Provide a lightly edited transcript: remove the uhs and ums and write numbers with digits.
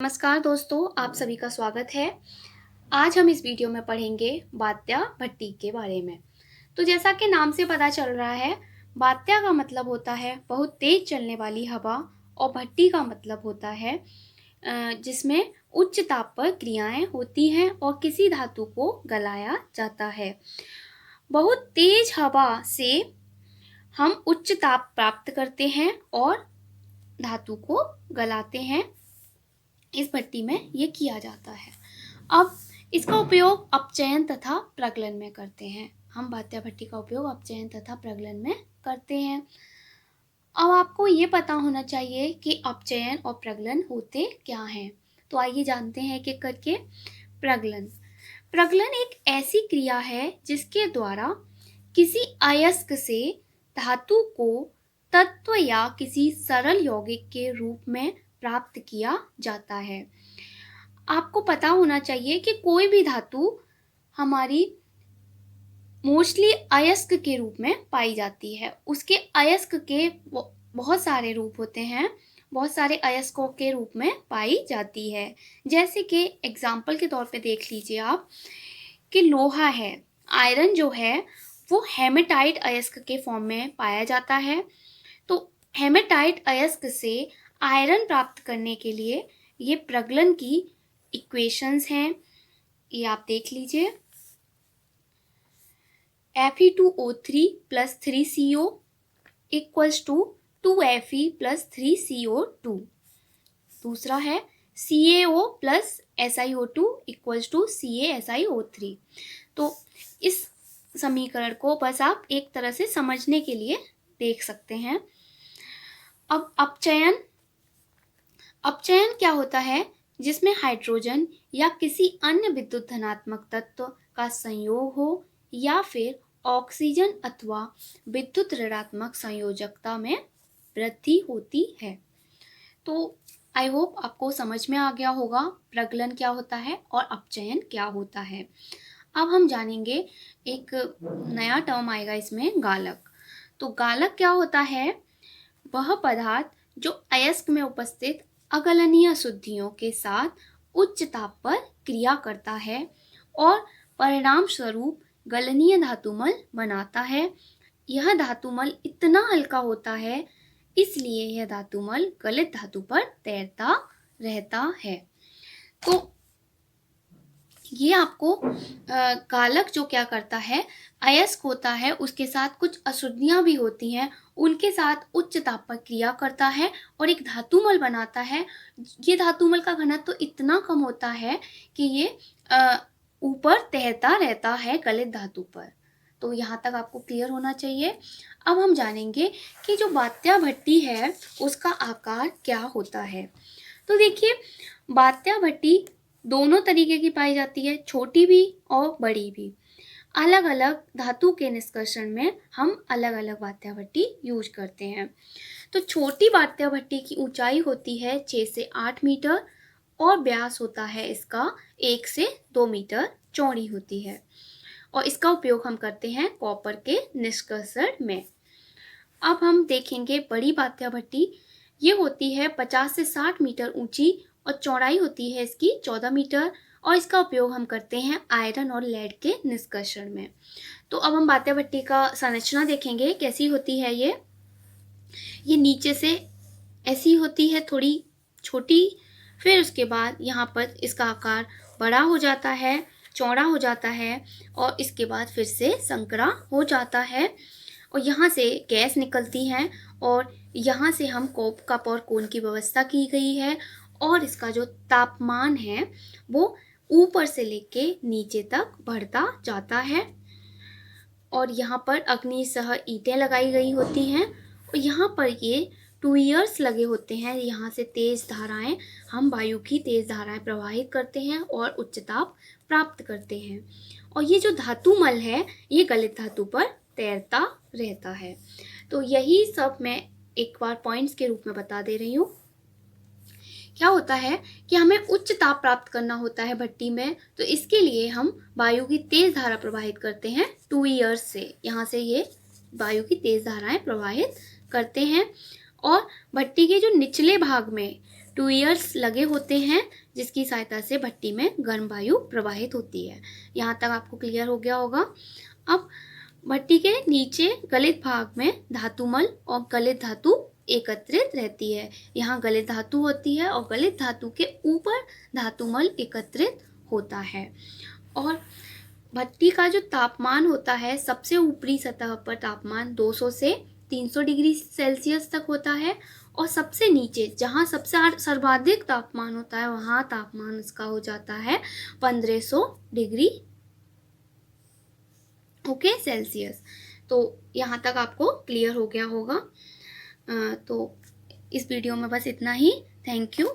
नमस्कार दोस्तों, आप सभी का स्वागत है। आज हम इस वीडियो में पढ़ेंगे बात्या भट्टी के बारे में। तो जैसा कि नाम से पता चल रहा है, बात्या का मतलब होता है बहुत तेज चलने वाली हवा और भट्टी का मतलब होता है जिसमें उच्च ताप पर क्रियाएं होती हैं और किसी धातु को गलाया जाता है। बहुत तेज हवा से हम उच्च ताप प्राप्त करते हैं और धातु को गलाते हैं। इस भट्टी में ये किया जाता है। अब इसका उपयोग अपचयन तथा प्रगलन में करते हैं। हम बात्या भट्टी का उपयोग अपचयन तथा प्रगलन में करते हैं। अब आपको ये पता होना चाहिए कि अपचयन और प्रगलन होते क्या हैं। तो आइए जानते हैं कि करके। प्रगलन एक ऐसी क्रिया है जिसके द्वारा किसी अयस्क से धातु को तत्व या किसी सरल यौगिक के रूप में प्राप्त किया जाता है। आपको पता होना चाहिए कि कोई भी धातु हमारी मोस्टली अयस्क के रूप में पाई जाती है। उसके अयस्क के बहुत सारे रूप होते हैं, बहुत सारे अयस्कों के रूप में पाई जाती है। जैसे कि एग्जाम्पल के तौर पे देख लीजिए आप कि लोहा है, आयरन जो है वो हेमेटाइट अयस्क के फॉर्म में पाया जाता है। तो हेमेटाइट अयस्क से आयरन प्राप्त करने के लिए ये प्रगलन की इक्वेशंस हैं, ये आप देख लीजिए। Fe2O3 + 3CO = 2Fe + 3CO2। दूसरा है CaO + SiO2 = CaSiO3। तो इस समीकरण को बस आप एक तरह से समझने के लिए देख सकते हैं। अब अपचयन क्या होता है? जिसमें हाइड्रोजन या किसी अन्य विद्युत धनात्मक तत्व का संयोग हो या फिर ऑक्सीजन अथवा विद्युत ऋणात्मक संयोजकता में वृद्धि होती है। तो आई होप आपको समझ में आ गया होगा प्रगलन क्या होता है और अपचयन क्या होता है। अब हम जानेंगे, एक नया टर्म आएगा इसमें, गालक। तो गालक क्या होता है? वह पदार्थ जो अयस्क में उपस्थित अगलनीय अशुद्धियों के साथ उच्च ताप पर क्रिया करता है और परिणाम स्वरूप गलनीय धातुमल बनाता है। यह धातुमल इतना हल्का होता है, इसलिए यह धातुमल गलित धातु पर तैरता रहता है। तो ये आपको गालक जो क्या करता है, अयस्क होता है, उसके साथ कुछ अशुद्धियाँ भी होती हैं, उनके साथ उच्च ताप पर क्रिया करता है और एक धातुमल बनाता है। ये धातुमल का घनत्व तो इतना कम होता है कि ये ऊपर तैरता रहता है गलित धातु पर। तो यहाँ तक आपको क्लियर होना चाहिए। अब हम जानेंगे कि जो बात्या भट्टी है उसका आकार क्या होता है। तो देखिए, बात्या भट्टी दोनों तरीके की पाई जाती है, छोटी भी और बड़ी भी। अलग अलग धातु के निष्कर्षण में हम अलग अलग बात्या भट्टी यूज करते हैं। तो छोटी बात्या भट्टी की ऊंचाई होती है 6 से 8 मीटर और व्यास होता है इसका 1 से 2 मीटर चौड़ी होती है और इसका उपयोग हम करते हैं कॉपर के निष्कर्षण में। अब हम देखेंगे बड़ी बात्या भट्टी। ये होती है 50 से 60 मीटर ऊंची और चौड़ाई होती है इसकी 14 मीटर और इसका उपयोग हम करते हैं आयरन और लेड के निष्कर्षण में। तो अब हम बात्या भट्टी का संरचना देखेंगे, कैसी होती है ये नीचे से ऐसी होती है, थोड़ी छोटी, फिर उसके बाद यहाँ पर इसका आकार बड़ा हो जाता है, चौड़ा हो जाता है और इसके बाद फिर से संकरा हो जाता है और यहाँ से गैस निकलती है और यहाँ से हम कप और कोन की व्यवस्था की गई है और इसका जो तापमान है वो ऊपर से लेके नीचे तक बढ़ता जाता है और यहाँ पर अग्निसह ईंटें लगाई गई होती हैं और यहाँ पर ये टूयर्स लगे होते हैं। यहाँ से तेज धाराएं, हम वायु की तेज धाराएं प्रवाहित करते हैं और उच्च ताप प्राप्त करते हैं और ये जो धातुमल है ये गलित धातु पर तैरता रहता है। तो यही सब मैं एक बार पॉइंट्स के रूप में बता दे रही हूँ। क्या होता है कि हमें उच्च ताप प्राप्त करना होता है भट्टी में, तो इसके लिए हम वायु की तेज धारा प्रवाहित करते हैं टूयर्स से। यहाँ से ये वायु की तेज धाराएं प्रवाहित करते हैं और भट्टी के जो निचले भाग में 2 ईयर्स लगे होते हैं जिसकी सहायता से भट्टी में गर्म वायु प्रवाहित होती है। यहाँ तक आपको क्लियर हो गया होगा। अब भट्टी के नीचे गलित भाग में धातुमल और गलित धातु एकत्रित रहती है। यहाँ गलित धातु होती है और गलित धातु के ऊपर धातुमल एकत्रित होता है। और भट्टी का जो तापमान होता है, सबसे ऊपरी सतह पर तापमान 200 से 300 डिग्री सेल्सियस तक होता है और सबसे नीचे जहाँ सबसे सर्वाधिक तापमान होता है वहाँ तापमान इसका हो जाता है 1500 डिग्री सेल्सियस। तो यहाँ तक आपको क्लियर हो गया होगा। तो इस वीडियो में बस इतना ही। Thank you.